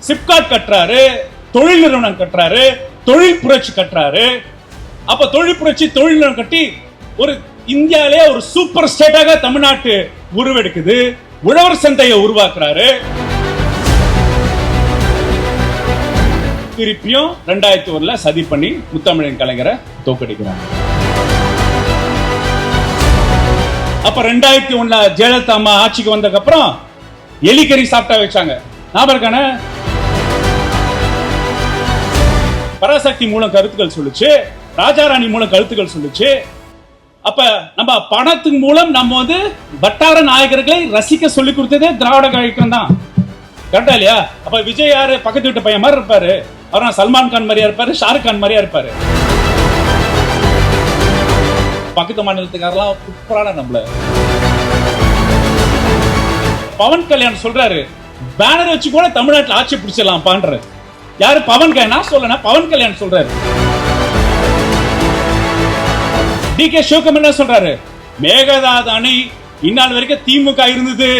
சிப்காட் கட்டுறாரு, தொழில் நிறுவனம் கட்டுறாரு, தொழில் புரட்சி கட்டுறாரு. அப்ப தொழில் புரட்சி தொழில் நிறுவனம் கட்டி ஒரு இந்தியாவிலே ஒரு சூப்பர் ஸ்டேட்டாக தமிழ்நாட்டு உருவெடுக்குது. உழவர் சந்தையை உருவாக்குறாரு. திருப்பியும் 2001 சதி பண்ணி முத்தமிழன் கலைஞரை தோக்கடிக்கிறாங்க. அப்ப 2001 ஜெயலலிதா அம்மா ஆட்சிக்கு வந்ததுக்கு அப்புறம் எலிக்கறி சாப்பிட்டா வச்சாங்க. ஞாபகம் இருக்கானே? பராசக்தி மூலம் கருத்துக்கள் சொல்லுச்சு, ராஜாராணி மூலம் கருத்துக்கள் சொல்லுச்சு. அப்ப நம்ம பணத்தின் மூலம் நம்ம வந்து வட்டார நாயகர்களை ரசிக்க சொல்லி கொடுத்ததே திராவிட கழகம் தான். கரெக்டா இல்லையா? அப்ப விஜய் யாரு? பக்கத்து வீட்டு பையன் மாதிரி இருப்பாரு. அவர் சல்மான் கான் மாதிரியா இருப்பாரு, ஷாருக் கான் மாதிரியா இருப்பாரு. பக்கத்து மாநிலத்துக்காரெல்லாம் சூப்பரான நம்மள. பவன் கல்யாண் சொல்றாரு, பேனர் வச்சு கூட தமிழ்நாட்டில் ஆட்சி பிடிச்சிடலாம் பான்ற. யாரு? பவன் கல்யாண். நான் சொல்லணும், பவன் கல்யாண் சொல்றாரு. டி.கே. சிவகுமார் என்ன சொல்றாரு? மேகதாது அணை இந்நாள் வரைக்கும் திமுக இருந்தது,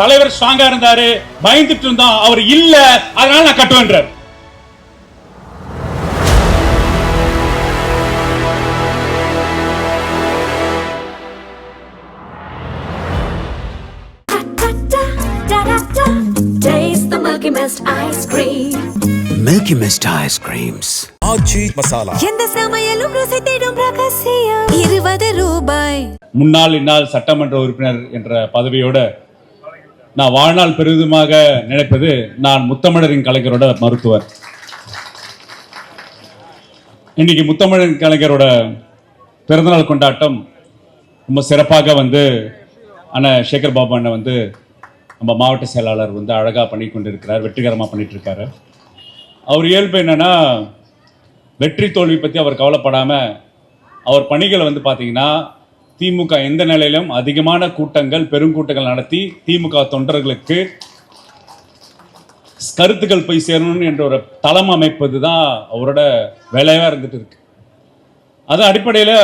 தலைவர் ஸ்ட்ராங்கா இருந்தாரு, பயந்துட்டு இருந்தோம், அவர் இல்ல, அதனால நான் கட்டுவேன்றார். Milky Mist ice creams. ஆச்சி மசாலா. எந்த சமையலும் ருசி தேடும் ரகசியம். 20 ரூபாய். முன்னாள் இந்நாள் சட்டமன்ற உறுப்பினர் என்ற பதவியோட நான் வாழ்நாள் பெரிதுமாக நினைப்பது, நான் முத்தமிழரின் கலைஞரோட மருத்துவர். இன்னைக்கு முத்தமிழரின் கலைஞரோட பிறந்தநாள் கொண்டாட்டம் ரொம்ப சிறப்பாக வந்து அண்ணன் சேகர் பாபு அண்ணன் வந்து நம்ம மாவட்ட செயலாளர் வந்து அழகாக பண்ணி கொண்டு இருக்கிறார், வெற்றிகரமாக பண்ணிட்டு இருக்காரு. அவர் இயல்பு என்னன்னா, வெற்றி தோல்வி பற்றி அவர் கவலைப்படாமல் அவர் பணிகளை வந்து பார்த்தீங்கன்னா, திமுக எந்த நிலையிலும் அதிகமான கூட்டங்கள், பெருங்கூட்டங்கள் நடத்தி திமுக தொண்டர்களுக்கு கருத்துக்கள் போய் சேரணும் என்ற ஒரு தளம் அமைப்பது தான் அவரோட வேலையாக இருந்துட்டு இருக்கு. அது அடிப்படையில்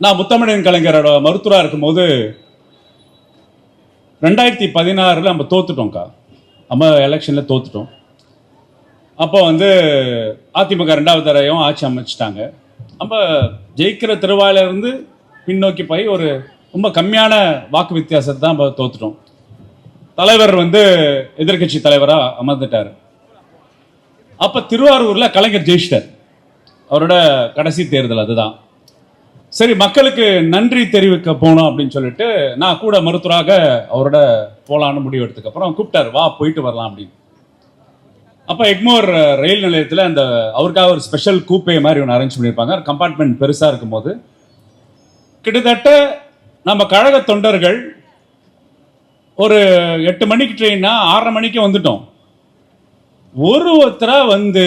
நான் முத்தமிழன் கலைஞரோட மருத்துவராக இருக்கும்போது 2016 நம்ம தோத்துட்டோம்க்கா. நம்ம எலெக்ஷனில் தோத்துட்டோம். அப்போ வந்து அதிமுக 2வது தடவையும் ஆட்சி அமைச்சிட்டாங்க. நம்ம ஜெயிக்கிற திருவாயிலிருந்து பின்னோக்கி போய் ஒரு ரொம்ப கம்மியான வாக்கு வித்தியாசத்தை தான் நம்ம தோத்துட்டோம். தலைவர் வந்து எதிர்கட்சி தலைவராக அமர்ந்துட்டார். அப்போ திருவாரூரில் கலைஞர் ஜெயிச்சிட்டார். அவரோட கடைசி தேர்தல் அதுதான். சரி, மக்களுக்கு நன்றி தெரிவிக்க போனோம் அப்படின்னு சொல்லிட்டு நான் கூட மருத்துவராக அவரோட போகலான்னு முடிவு எடுத்ததுக்கப்புறம் கூப்பிட்டார், வா போயிட்டு வரலாம் அப்படின்னு. அப்போ எக்மோர் ரயில் நிலையத்தில் அந்த அவருக்காக ஒரு ஸ்பெஷல் கூப்பே மாதிரி ஒன்று அரேஞ்ச் பண்ணியிருப்பாங்க. கம்பார்ட்மெண்ட் பெருசாக இருக்கும்போது கிட்டத்தட்ட நம்ம கழக தொண்டர்கள் ஒரு 8 மணிக்கு ட்ரெயின்னா 6:30 மணிக்கு வந்துட்டோம். ஒருத்தராக வந்து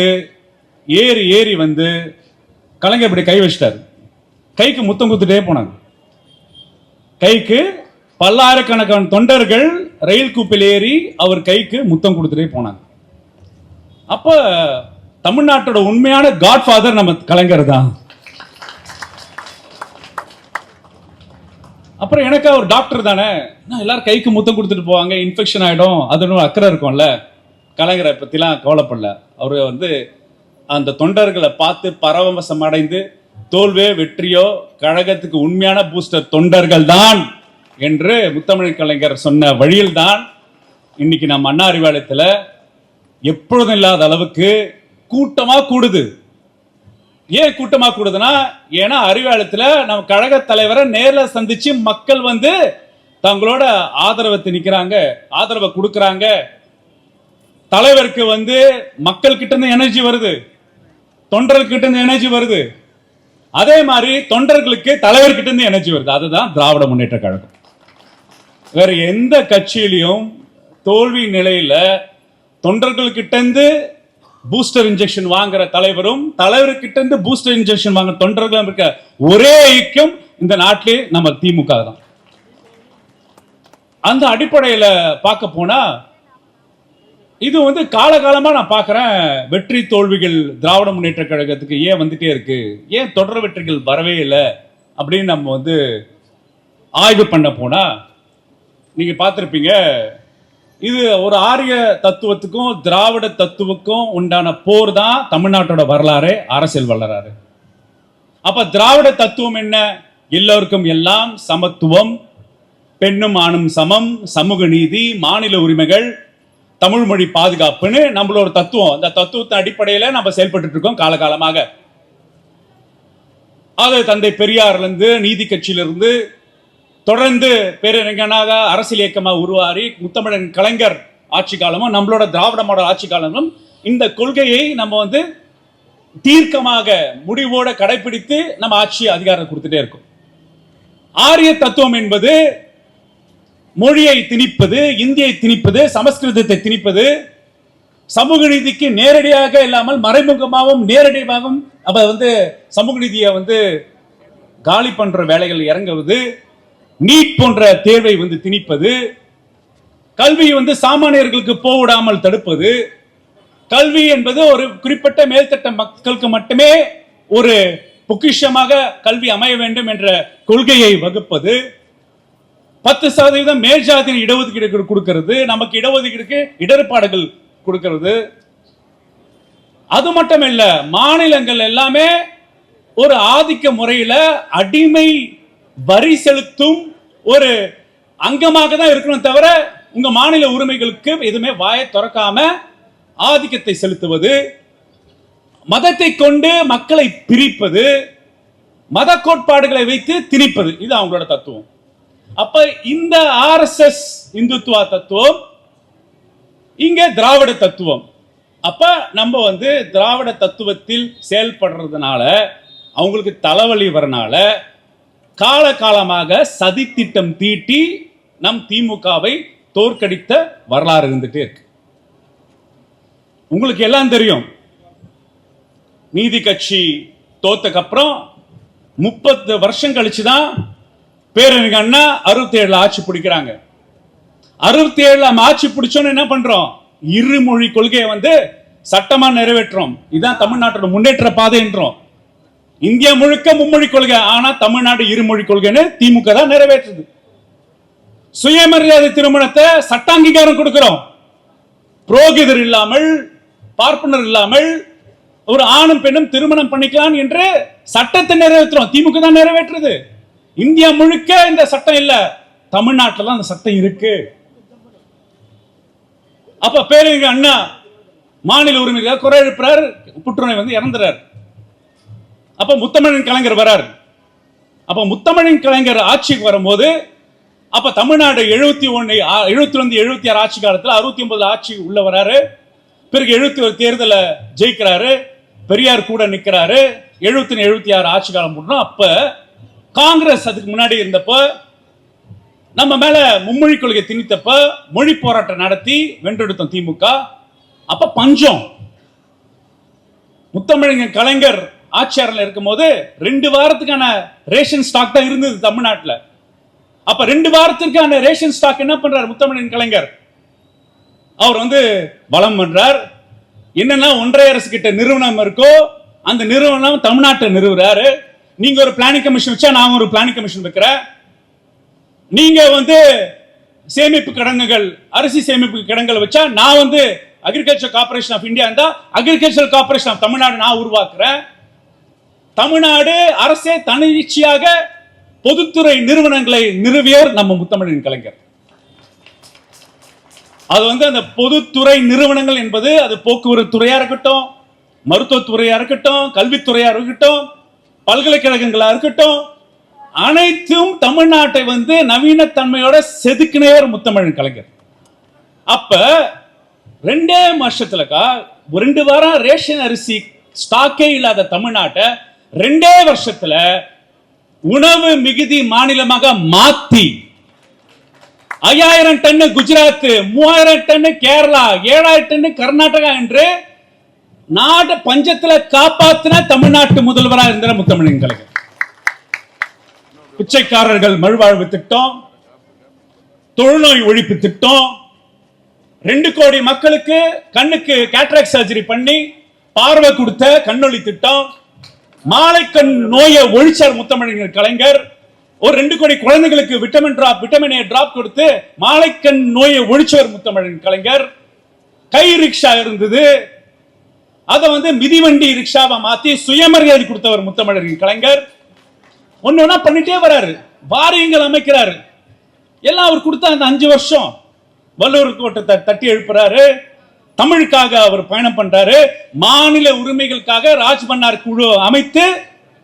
ஏறி வந்து கலைஞர் இப்படி கை வச்சிட்டார். கைக்கு முத்தம் குத்துட்டே போனாங்க. கைக்கு பல்லாயிரக்கணக்கான தொண்டர்கள் ரயில் கூப்பில் ஏறி அவர் கைக்கு முத்தம் கொடுத்துட்டே போனாங்க. அப்ப தமிழ்நாட்டோட உண்மையான காட்ஃபாதர் நம்ம கலைஞர் தான். அப்புறம் எனக்கு அவர் டாக்டர் தானே, எல்லாரும் கைக்கு முத்தம் கொடுத்துட்டு போவாங்க, இன்ஃபெக்ஷன் ஆகிடும், அது அக்கறை இருக்கும்ல. கலைஞரை பற்றிலாம் கவலைப்படல. அவர் வந்து அந்த தொண்டர்களை பார்த்து பரவசம் அடைந்து தோல்வே வெற்றியோ கழகத்துக்கு உண்மையான பூஸ்டர் தொண்டர்கள் தான் என்று முத்தமிழ் கலைஞர் சொன்ன வழியில் தான் இன்னைக்கு நம்ம அண்ணா அறிவாலயத்தில் எப்பொழுதும் இல்லாத அளவுக்கு கூட்டமா கூடுது. ஏன் கூட்டமா கூடுதுன்னா, ஏன்னா அறிவாலயத்தில் நம்ம கழக தலைவரை நேரில் சந்திச்சு மக்கள் வந்து தங்களோட ஆதரவை திணிக்கிறாங்க, ஆதரவை கொடுக்கறாங்க. தலைவருக்கு வந்து மக்கள் கிட்ட இருந்து எனர்ஜி வருது, தொண்டர்கிட்ட இருந்து எனர்ஜி வருது. அதே மாதிரி தொண்டர்களுக்கு தலைவர்கிட்ட இருந்து எனர்ஜி வருது. அதுதான் திராவிட முன்னேற்ற கழகம். வேற எந்த கட்சியிலையும் தோல்வி நிலையில தொண்டர்கள்கிட்ட இருந்து பூஸ்டர் இன்ஜெக்ஷன் வாங்குற தலைவரும் தலைவர்கிட்ட இருந்து பூஸ்டர் இன்ஜெக்ஷன் வாங்குற தொண்டர்களும் இருக்க ஒரே ஐக்கியம் இந்த நாட்டிலே நம்ம திமுக தான். அந்த அடிப்படையில் பார்க்க போனா இது வந்து காலகாலமா நான் பார்க்கிறேன், வெற்றி தோல்விகள் திராவிட முன்னேற்ற கழகத்துக்கு ஏன் வந்துட்டே இருக்கு, ஏன் தொடர் வெற்றிகள் வரவே இல்லை அப்படின்னு நம்ம வந்து ஆய்வு பண்ண போனா நீங்க பார்த்திருப்பீங்க. இது ஒரு ஆரிய தத்துவத்துக்கும் திராவிட தத்துவத்துக்கும் உண்டான போர் தான் தமிழ்நாட்டோட வரலாறு, அரசியல் வரலாறு. அப்ப திராவிட தத்துவம் என்ன? எல்லோருக்கும் எல்லாம், சமத்துவம், பெண்ணும் ஆணும் சமம், சமூக நீதி, மாநில உரிமைகள், தமிழ் மொழி பாதுகாப்புன்னு நம்மளோட தத்துவம். அந்த தத்துவத்தின் அடிப்படையில நம்ம செயல்பட்டு இருக்கோம் காலகாலமாக. அது தந்தை பெரியார்ல இருந்து, நீதி கட்சியிலிருந்து தொடர்ந்து பேரறிஞனாக அரசியல் இயக்கமாக உருவாரி முத்தமிழன் கலைஞர் ஆட்சி காலமும் நம்மளோட திராவிட மாடல் ஆட்சி காலமும் இந்த கொள்கையை நம்ம தீர்க்கமாக முடிவோட கடைபிடித்து நம்ம ஆட்சி அதிகாரம் கொடுத்துட்டே இருக்கோம். ஆரிய தத்துவம் என்பது மொழியை திணிப்பது, இந்தியை திணிப்பது, சமஸ்கிருதத்தை திணிப்பது, சமூக நீதிக்கு நேரடியாக இல்லாமல் மறைமுகமாகவும் நேரடியாகவும் சமூக நீதியை காலி பண்ற வேலைகள் இறங்குவது, நீட் போன்ற தேர்வை திணிப்பது, கல்வி சாமானியர்களுக்கு போவிடாமல் தடுப்பது, கல்வி என்பது ஒரு குறிப்பிட்ட மேல்தட்ட மக்களுக்கு மட்டுமே ஒரு பொக்கிஷமாக கல்வி அமைய வேண்டும் என்ற கொள்கையை வகுப்பது, 10% மேல் ஜாதியின் இடஒதுக்கீடு கொடுக்கிறது, நமக்கு இடஒதுக்கீடுக்கு இடர்பாடுகள் கொடுக்கிறது. அது மட்டுமல்ல, மாநிலங்கள் எல்லாமே ஒரு ஆதிக்க முறையில அடிமை வரி செலுத்தும் ஒரு அங்கமாக தான் இருக்கணும் தவிர உங்க மாநில உரிமைகளுக்கு எதுவுமே வாயை திறக்காம ஆதிக்கத்தை செலுத்துவது, மதத்தை கொண்டு மக்களை பிரிப்பது, மத கோட்பாடுகளை வைத்து திணிப்பது, இது அவங்களோட தத்துவம். அப்ப இந்த RSS இந்துத்துவா தத்துவம், இங்க திராவிட தத்துவம். அப்ப நம்ம திராவிட தத்துவத்தில் செயல்படுறதுனால அவங்களுக்கு தலைவலி வரனால காலகாலமாக சதி திட்டம் தீட்டி நம் திமுகவை தோற்கடித்த வரலாறு இருந்துட்டே இருக்கு. உங்களுக்கு எல்லாம் தெரியும், நீதி கட்சி தோத்தக்கு அப்புறம் 30 வருஷம் கழிச்சுதான் பேரறிஞர் அண்ணா 67 ஆட்சி பிடிக்கிறாங்க. 67 ஆட்சி பிடிச்சோன்னு என்ன பண்றோம்? இருமொழி கொள்கையை சட்டமா நிறைவேற்றோம். இதுதான் தமிழ்நாட்டோட முன்னேற்ற பாதை என்றோம். இந்தியா முழுக்க மும்மொழி கொள்கை, ஆனா தமிழ்நாடு இருமொழி கொள்கைன்னு திமுக தான் நிறைவேற்றுது. சுயமரியாதை திருமணத்தை சட்ட அங்கீகாரம் கொடுக்கிறோம். புரோகிதர் இல்லாமல், பார்ப்பனர் இல்லாமல் ஒரு ஆணும் பெண்ணும் திருமணம் பண்ணிக்கலாம் என்று சட்டத்தை நிறைவேற்றுறோம். திமுக தான் நிறைவேற்றுது. இந்தியா முழுக்க இந்த சட்டம் இல்ல, தமிழ்நாட்டில் தான் அந்த சட்டம் இருக்கு. அப்ப பேரறிஞர் அண்ணா மாநில உரிமைக்காக குறை எழுப்புறார், புற்றுநோய் இறந்துறார். அப்ப முத்தமிழன் கலைஞர் வரார். அப்ப முத்தமிழன் கலைஞர் ஆட்சிக்கு வரும்போது அப்ப தமிழ்நாடு 71, 76 ஆட்சி காலத்தில் 69 ஆட்சி உள்ள வராரு. பிறகு 71 தேர்தல ஜெயிக்கிறாரு, பெரியார் கூட நிக்கிறாரு. 71, 76 ஆட்சி காலம் முடியும். அப்ப காங்கிரஸ் அதுக்கு முன்னாடி இருந்தப்ப நம்ம மேல மும்மொழி கொள்கை திணித்தப்ப மொழி போராட்டம் நடத்தி வென்றெடுத்தோம் திமுக. அப்ப பஞ்சம். முத்தமிழன் கலைஞர் ஆட்சியாளர் இருக்கும் போது 2 வாரத்துக்கான ரேஷன் ஸ்டாக் தான் இருந்தது தமிழ்நாட்டில். அப்ப 2 வாரத்திற்கான ரேஷன் ஸ்டாக் என்ன பண்றார் முத்தமிழன் கலைஞர்? அவர் பலம் பண்றார். என்னன்னா ஒன்றிய அரசு கிட்ட நிறுவனம் இருக்கோ அந்த நிறுவனம் தமிழ்நாட்டை நிறுவுறாரு. நீங்க ஒரு பிளானிங் கமிஷன் வச்சா நான் ஒரு பிளானிங் கமிஷன் வைக்கிறேன். நீங்க சேமிப்பு கிடங்குகள், அரிசி சேமிப்பு கிடங்குகள் வச்சா நான் அக்ரிகல்ச்சர் கார்பரேஷன் ஆஃப் இந்தியா இருந்தா அக்ரிகல்ச்சர் கார்பரேஷன் ஆஃப் தமிழ்நாடு நான் உருவாக்குறேன். தமிழ்நாடு அரசே தனிச்சையாக பொதுத்துறை நிறுவனங்களை நிறுவியவர் நம்ம முத்தமிழன் கலைஞர். அது அந்த பொதுத்துறை நிறுவனங்கள் என்பது அது போக்குவரத்து துறையா இருக்கட்டும், மருத்துவத்துறையா இருக்கட்டும், கல்வித்துறையா இருக்கட்டும், பல்கலைக்கழகங்களா இருக்கட்டும், அனைத்தும் தமிழ்நாட்டை நவீன தன்மையோட செதுக்கினவர் முத்தமிழன் கலைஞர். அப்ப 2 வருஷத்துலக்கா 2 வாரம் ரேஷன் அரிசி ஸ்டாக்கே இல்லாத தமிழ்நாட்டை 2 வருஷத்துல உணவு மிகுதி மாநிலமாக மாத்தி 5000 ton Gujarat, 3000 ton Kerala, 7000 ton Karnataka என்று நாடு பஞ்சத்துல காப்பாத்தின தமிழ்நாட்டு முதல்வராக இருந்த முத்தமிழன் கலைஞர். பிச்சைக்காரர்கள் மறுவாழ்வு திட்டம், தொழுநோய் ஒழிப்பு திட்டம், 2 கோடி மக்களுக்கு கண்ணுக்கு கேட்ராக்ட் சர்ஜரி பண்ணி பார்வை கொடுத்த கண்ணொளி திட்டம், மாலை கண் நோயை ஒழிச்சார் முத்தமிழர் கலைஞர். ஒரு 2 கோடி குழந்தைகளுக்கு விட்டமின் ஏ டிராப் கொடுத்து மாலைக்கண் நோயை ஒழிச்சவர் முத்தமிழன் கலைஞர். கை ரிக்ஷா இருந்தது, அதை மிதிவண்டி ரிக்ஷாவை மாத்தி சுயமரியாதை கொடுத்தவர் முத்தமிழரின் கலைஞர். ஒன்னொன்னா பண்ணிட்டே வராரு, வாரியங்கள் அமைக்கிறாரு. எல்லாம் அவர் கொடுத்த அந்த 5 வருஷம் வள்ளுவர் கோட்டத்தை தட்டி எழுப்புறாரு. தமிழுக்காக அவர் பயணம் பண்றாரு. மாநில உரிமைகளுக்காக ராஜ்மன்னார் குழு அமைத்து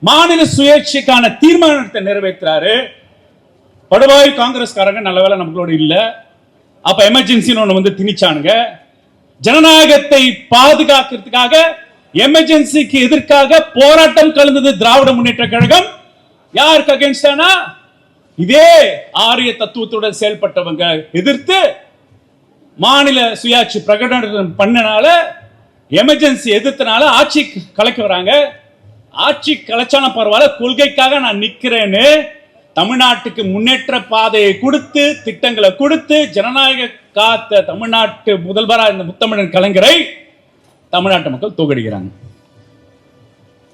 மாநில சுயேட்சைக்கான தீர்மானத்தை நிறைவேற்றாரு. படுவாய் காங்கிரஸ்காரங்க நல்ல வேளை நம்மளோட இல்ல. அப்ப எமர்ஜென்சின்னு ஒண்ணு திணிச்சானுங்க. ஜனநாயகத்தை பாதுகாக்கிறதுக்காக எமர்ஜென்சிக்கு எதிர்க்காக போராட்டம் கலந்தது திராவிட முன்னேற்ற கழகம். யாருக்கு அகைன்ஸ்டானா? இதே ஆரிய தத்துவத்துடன் செயல்பட்டவங்க எதிர்த்து மாநில சுயாட்சி பிரகடனம் பண்ணனால, எமர்ஜென்சி எதிர்த்தனால ஆட்சி கலைக்க வராங்க. ஆட்சி கலைச்சான பரவாயில்ல, கொள்கைக்காக நான் நிக்கிறேன்னு தமிழ்நாட்டுக்கு முன்னேற்ற பாதையை கொடுத்து திட்டங்களை கொடுத்து ஜனநாயக காத்த தமிழ்நாட்டு முதல்வராக இந்த முத்தமிழன் கலைஞரை தமிழ்நாட்டு மக்கள் தோக்கடிக்கிறாங்க.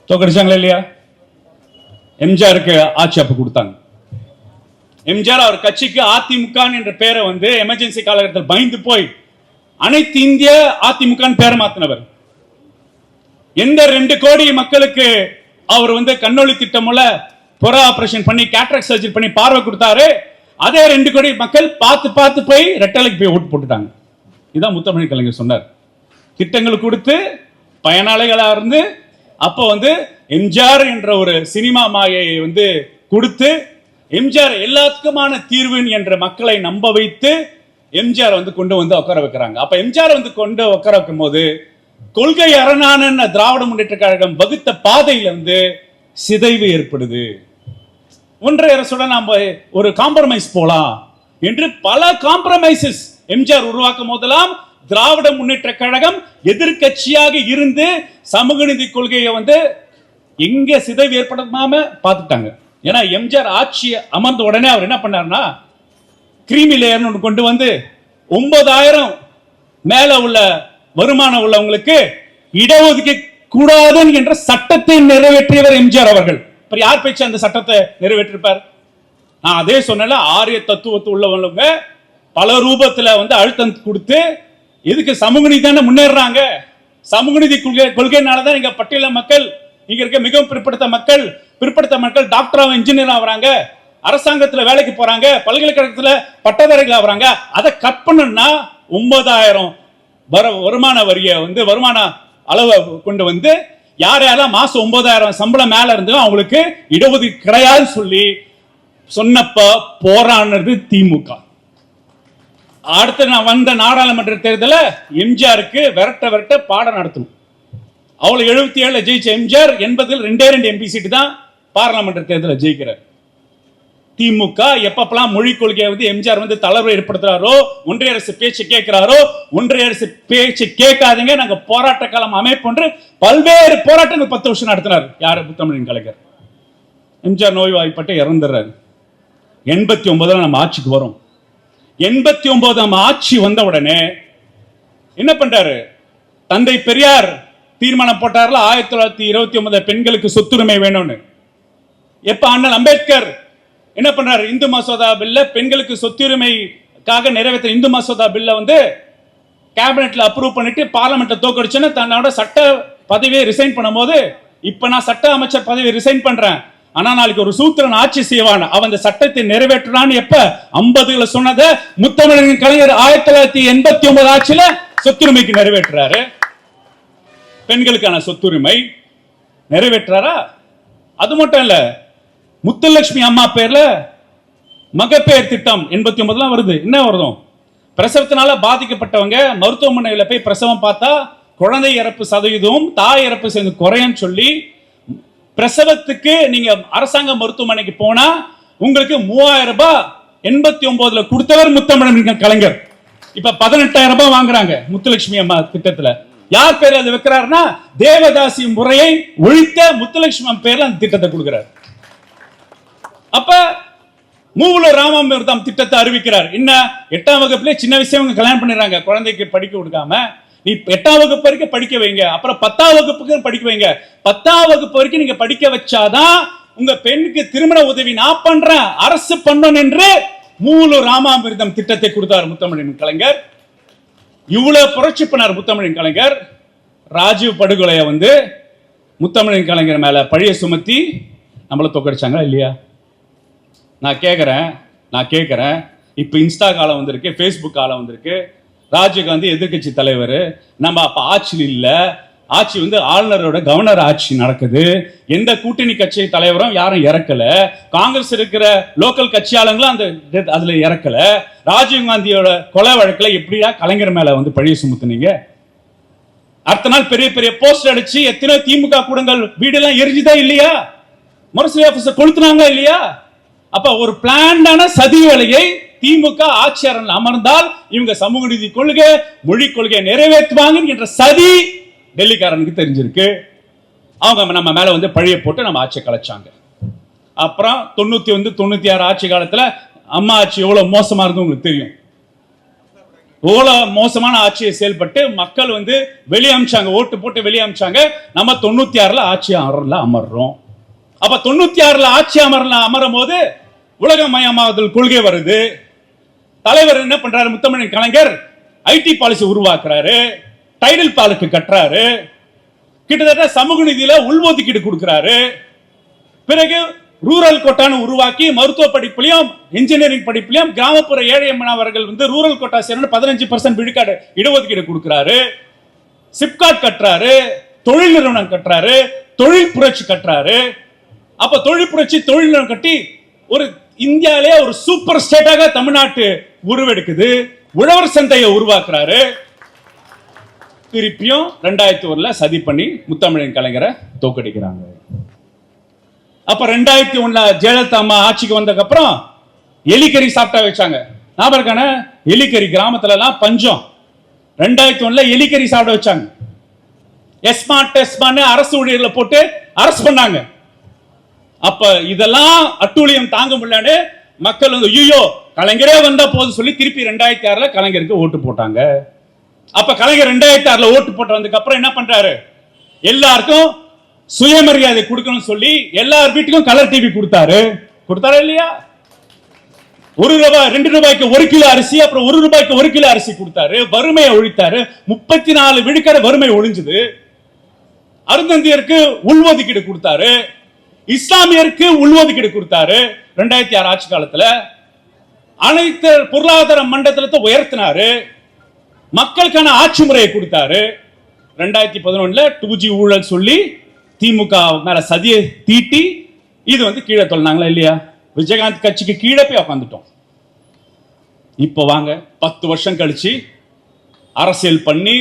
தோக்கடிச்சாங்களா இல்லையா? எம்ஜிஆருக்கு ஆட்சி அப்ப கொடுத்தாங்க. எம்ஜிஆர் அவர் கட்சிக்கு அதிமுக என்ற பேரை எமர்ஜென்சி காலகட்டத்தில் பயந்து போய் அனைத்து இந்திய அதிமுக பேரை மாத்தினவர். எந்த 2 கோடி மக்களுக்கு அவர் கண்ணொளி திட்டம் புற ஆபரேஷன் பண்ணி கேட்ராக்ட் சர்ஜரி பண்ணி பார்வை கொடுத்தாரு, அதே 2 கோடி மக்கள் பார்த்து போய் ரெட்டலைக்கு போய் ஓட்டு போட்டுட்டாங்க. இதான் முத்தமிழ் கலைஞர் சொன்னார். திட்டங்கள் கொடுத்து பயனாளிகளா இருந்து அப்ப எம்ஜிஆர் என்ற ஒரு சினிமா மாயை கொடுத்து எம்ஜிஆர் எல்லாத்துக்குமான தீர்வு என்ற மக்களை நம்ப வைத்து எம்ஜிஆர் கொண்டு உட்கார வைக்கிறாங்க. அப்ப எம்ஜிஆர் கொண்டு உட்கார வைக்கும் போது கொள்கை அரணான திராவிட முன்னேற்ற கழகம் வகுத்த பாதையில சிதைவு ஏற்படுது. ஒன்றை அரசுடன் நாம ஒரு காம்ப்ரமைஸ் போலாம் என்று பல காம்ப்ரமைசஸ் எம்ஜிஆர் உருவாக்கும் போதெல்லாம் திராவிட முன்னேற்ற கழகம் எதிர்கட்சியாக இருந்து சமூக நீதி கொள்கையை எங்க சிதைவு ஏற்படாம பார்த்துட்டாங்க. ஏன்னா எம்ஜிஆர் ஆட்சி அமர்ந்த உடனே அவர் என்ன பண்ணார்னா, கிரீமி லேயர் கொண்டு 9,000 மேல உள்ள வருமானம் உள்ளவங்களுக்கு இடஒதுக்கீடு கூடாது என்ற சட்டத்தை நிறைவேற்றியவர் எம்ஜிஆர் அவர்கள். யார் பேச்சு அந்த சட்டத்தை நிறைவேற்றிருப்பார்? நான் அதே சொன்ன ஆரிய தத்துவத்து உள்ளவங்க பல ரூபத்துல அழுத்தம் கொடுத்து எதுக்கு சமூக நீதி தானே முன்னேறாங்க. சமூக நீதி கொள்கைனாலதான் இங்க பட்டியல மக்கள், இங்க இருக்க மிகவும் பிற்படுத்த மக்கள் டாக்டர் இன்ஜினியர் ஆகுறாங்க, அரசாங்கத்தில் வேலைக்கு போறாங்க, பல்கலைக்கழகத்தில் பட்டதாரிகள் ஆகுறாங்க. அதை கட் பண்ணா 9,000 வருமான வரிய வருமான அளவை கொண்டு யாரெல்லாம் மாசம் 9,000 சம்பளம் மேல இருந்து அவங்களுக்கு இடஒதுக்கீடு கிடையாது சொல்லி சொன்னப்ப போராடுறது திமுக. அடுத்து நான் வந்த நாடாளுமன்ற தேர்தலில் எம்ஜிஆருக்கு விரட்ட பாடம் நடத்தணும். அவ்வளவு 77 ஜெயிச்ச எம்ஜிஆர் 80 2 எம்பி சீட்டு தான் பார்லிமெண்ட் தேர்தலில் ஜெயிக்கிறார். திமுக எப்பப்பெல்லாம் மொழி கொள்கையை எம்ஜிஆர் தளர்வு ஏற்படுத்துறாரோ, ஒன்றிய அரசு பேச்சு கேட்கிறாரோ, ஒன்றிய அரசு பேச்சு கேட்காதீங்க நாங்க போராட்ட காலம் அமைப்பு பல்வேறு போராட்டங்கள் 10 வருஷம் நடத்தினார். யாரு? முத்தமிழின் கலைஞர். எம்ஜிஆர் நோய்வாய்ப்பட்டு இறந்துறாரு. 89 நம்ம ஆட்சிக்கு வரும். 89 ஆட்சி வந்த உடனே என்ன பண்றாரு? தந்தை பெரியார் தீர்மானம் போட்டார்ல 1929 பெண்களுக்கு சொத்துரிமை வேணும்னு. எப்ப அண்ணல் அம்பேத்கர் என்ன பண்றாரு? இந்து மசோதா பில்ல பெண்களுக்கு சொத்துரிமைக்காக நிறைவேற்ற இந்து மசோதா பில்ல கேபினெட்ல அப்ரூவ் பண்ணிட்டு பார்லிமெண்ட்ல தோக்கடிச்சுன்னு தன்னோட சட்ட பதவியை ரிசைன் பண்ணும்போது, இப்ப நான் சட்ட அமைச்சர் பதவியை ரிசைன் பண்றேன், ஆனா நாளைக்கு ஒரு சூத்திரன் ஆட்சி செய்வான், அவன் அந்த சட்டத்தை நிறைவேற்றான்னு எப்ப 50ல சொன்னத முத்தமிழன் கலைஞர் 1989 ஆட்சியில சொத்துரிமைக்கு நிறைவேற்றாரு. பெண்களுக்கான சொத்துரிமை நிறைவேற்றாரா? அது மட்டும் இல்ல, முத்துலட்சுமி அம்மா பேர்ல மகப்பேர் திட்டம் 89 வருது. என்ன வருதும்? பிரசவத்தினால பாதிக்கப்பட்டவங்க மருத்துவமனையில போய் பிரசவம் பார்த்தா குழந்தை இறப்பு சதவீதம் தாய் இறப்பு சதவீதம் குறையும் சொல்லி, பிரசவத்துக்கு நீங்க அரசாங்க மருத்துவமனைக்கு போனா உங்களுக்கு 3,000 ரூபாய் 89 கொடுத்தவர் முத்தமிழன் கலைஞர். இப்ப 18,000 ரூபாய் வாங்குறாங்க முத்துலட்சுமி அம்மா திட்டத்துல. யார் பேர் அது வைக்கிறாருன்னா, தேவதாசி முறையை ஒழித்த முத்துலட்சுமி அம்மா பேர்ல அந்த திட்டத்தை கொடுக்கிறார். அப்ப மூவுல ராமாமிர்தம் திட்டத்தை அறிவிக்கிறார். என்ன 8ஆம் வகுப்புல சின்ன விஷயம் கல்யாணம் பண்ணிடுறாங்க, குழந்தைக்கு படிக்க கொடுக்காம. நீ 8ஆம் வகுப்பு வரைக்கும் படிக்க வைங்க, அப்புறம் 10ஆம் வகுப்புக்கு படிக்க வைங்க. 10ஆம் வகுப்பு வரைக்கும் நீங்க படிக்க வச்சாதான் உங்க பெண்ணுக்கு திருமண உதவி நான் பண்றேன், அரசு பண்ணணும் என்று மூலு ராமாமிர்தம் திட்டத்தை கொடுத்தார் முத்தமிழின் கலைஞர். இவ்வளவு புரட்சி பண்ணார் முத்தமிழின் கலைஞர். ராஜீவ் படுகொலையை வந்து முத்தமிழின் கலைஞர் மேல பழிய சுமத்தி நம்மள தோக்கடிச்சாங்களா இல்லையா? நான் கேட்கிறேன் இப்ப இன்ஸ்டா காலம் வந்திருக்கு, ஃபேஸ்புக் காலம் வந்திருக்கு. ராஜீவ்காந்தி எதிர்கட்சி தலைவர், நம்ம அப்ப ஆட்சியில் இல்ல, ஆட்சி வந்து ஆளுநரோட கவர்னர் ஆட்சி நடக்குது. எந்த கூட்டணி கட்சி தலைவரும் யாரும் இறக்கல, காங்கிரஸ் இருக்கிற லோக்கல் கட்சியாளங்களும் அந்த அதுல இறக்கல. ராஜீவ்காந்தியோட கொலை வழக்குல எப்படியா கலைஞர் மேல வந்து பழிய சுமத்துனீங்க? அடுத்த நாள் பெரிய பெரிய போஸ்டர் அடிச்சு எத்தனை திமுக கூடங்கள் வீடெல்லாம் எரிஞ்சுதா இல்லையா? முரசொலி ஆபீஸை கொளுத்துனாங்க இல்லையா? அப்ப ஒரு பிளான்டான சதி வேலையை திமுக ஆட்சியாளர் அமர்ந்தால் இவங்க சமூக நீதி கொள்கை, மொழி கொள்கையை நிறைவேற்றுவாங்க என்ற சதி டெல்லிக்காரனுக்கு தெரிஞ்சிருக்கு. அவங்க நம்ம மேல வந்து பழிய போட்டு நம்ம ஆட்சியை கலைச்சாங்க. அப்புறம் 96 ஆட்சி காலத்துல அம்மா ஆட்சி எவ்வளவு மோசமா இருந்து உங்களுக்கு தெரியும். எவ்வளவு மோசமான ஆட்சியை செயல்பட்டு மக்கள் வந்து வெளியே அமிச்சாங்க, ஓட்டு போட்டு வெளியே அமிச்சாங்க. நம்ம 96 ஆட்சி அமர்றோம். அப்ப 96 ஆட்சி அமரும் போது உலகமயமாதல் கொள்கை வருது. தலைவர் என்ன பண்றாரு? முத்தமிழின் கலைஞர் ஐடி பாலிசி உருவாக்குறாரு, டைடல் பாலுக்கு கட்டுறாரு, கிட்டத்தட்ட சமூக நிதியில உள்ஒதுக்கீடு கொடுக்கிறாரு. பிறகு ரூரல் கோட்டான்னு உருவாக்கி மருத்துவ படிப்புலையும் இன்ஜினியரிங் படிப்புலையும் கிராமப்புற ஏழை மாணவர்கள் வந்து ரூரல் கோட்டா சேரணும் 15% விழுக்காடு இடஒதுக்கீடு கொடுக்கிறாரு. சிப்காட் கட்டுறாரு, தொழில் நிறுவனம் கட்டுறாரு, தொழில் புரட்சி கட்டுறாரு. அப்ப தொழில் புரட்சி தொழில் நிறுவனம் கட்டி ஒரு இந்தியாவிலே ஒரு சூப்பர் ஸ்டேட்டாக தமிழ்நாட்டு உருவெடுக்குது. உழவர் சந்தையை உருவாக்குறாரு. திருப்பியும் 2001 சதி பண்ணி முத்தமிழின் கலைஞரை தோக்கடிக்கிறாங்க. அப்ப 2001 ஜெயலலிதா அம்மா ஆட்சிக்கு வந்ததுக்கு அப்புறம் எலிக்கறி சாப்பிட்டா வச்சாங்க. ஞாபகம் இருக்கானே? எலிக்கறி கிராமத்துல எல்லாம் பஞ்சம். 2001 எலிக்கறி சாப்பிட வச்சாங்க. எஸ்மான்னு அரசு ஊழியர்களை போட்டு அரசு பண்ணாங்க. அப்ப இதெல்லாம் அட்டூழியம் தாங்க முடியலன்னு மக்கள் வந்து ஐயோ கலைஞரே வந்தா போதும் சொல்லி திருப்பி 2006 கலைஞருக்கு ஓட்டு போட்டாங்க. அப்ப கலைஞர் 2006 ஓட்டு போட்டு வந்ததுக்கு அப்புறம் என்ன பண்றாரு? எல்லாருக்கும் சுயமரியாதை கொடுக்கணும் சொல்லி எல்லார் வீட்டுக்கும் கலர் டிவி கொடுத்தாரா இல்லையா? ₹1 2 1 கிலோ அரிசி, அப்புறம் ₹1 1 கிலோ அரிசி கொடுத்தாரு. வறுமையை ஒழித்தாரு. 34 விழுக்காடு வறுமை ஒழிஞ்சது. அருந்தந்தியருக்கு உள்ஒதுக்கீடு கொடுத்தாரு, இஸ்லாமியருக்கு உள்ஒதுக்கீடு கொடுத்தாரு. 2006 ஆட்சி காலத்துல அனைத்து பொருளாதார மண்டலத்தை உயர்த்தினாரு. மக்களுக்கான ஆட்சி முறையை கொடுத்தாரு. 2011 2G ஊழல் சொல்லி திமுக மேல சதியை தீட்டி இது வந்து கீழே தள்ளினாங்களா இல்லையா? விஜயகாந்த் கட்சிக்கு கீழே போய் உட்காந்துட்டோம். இப்ப வாங்க 10 வருஷம் கழிச்சு அரசியல் பண்ணி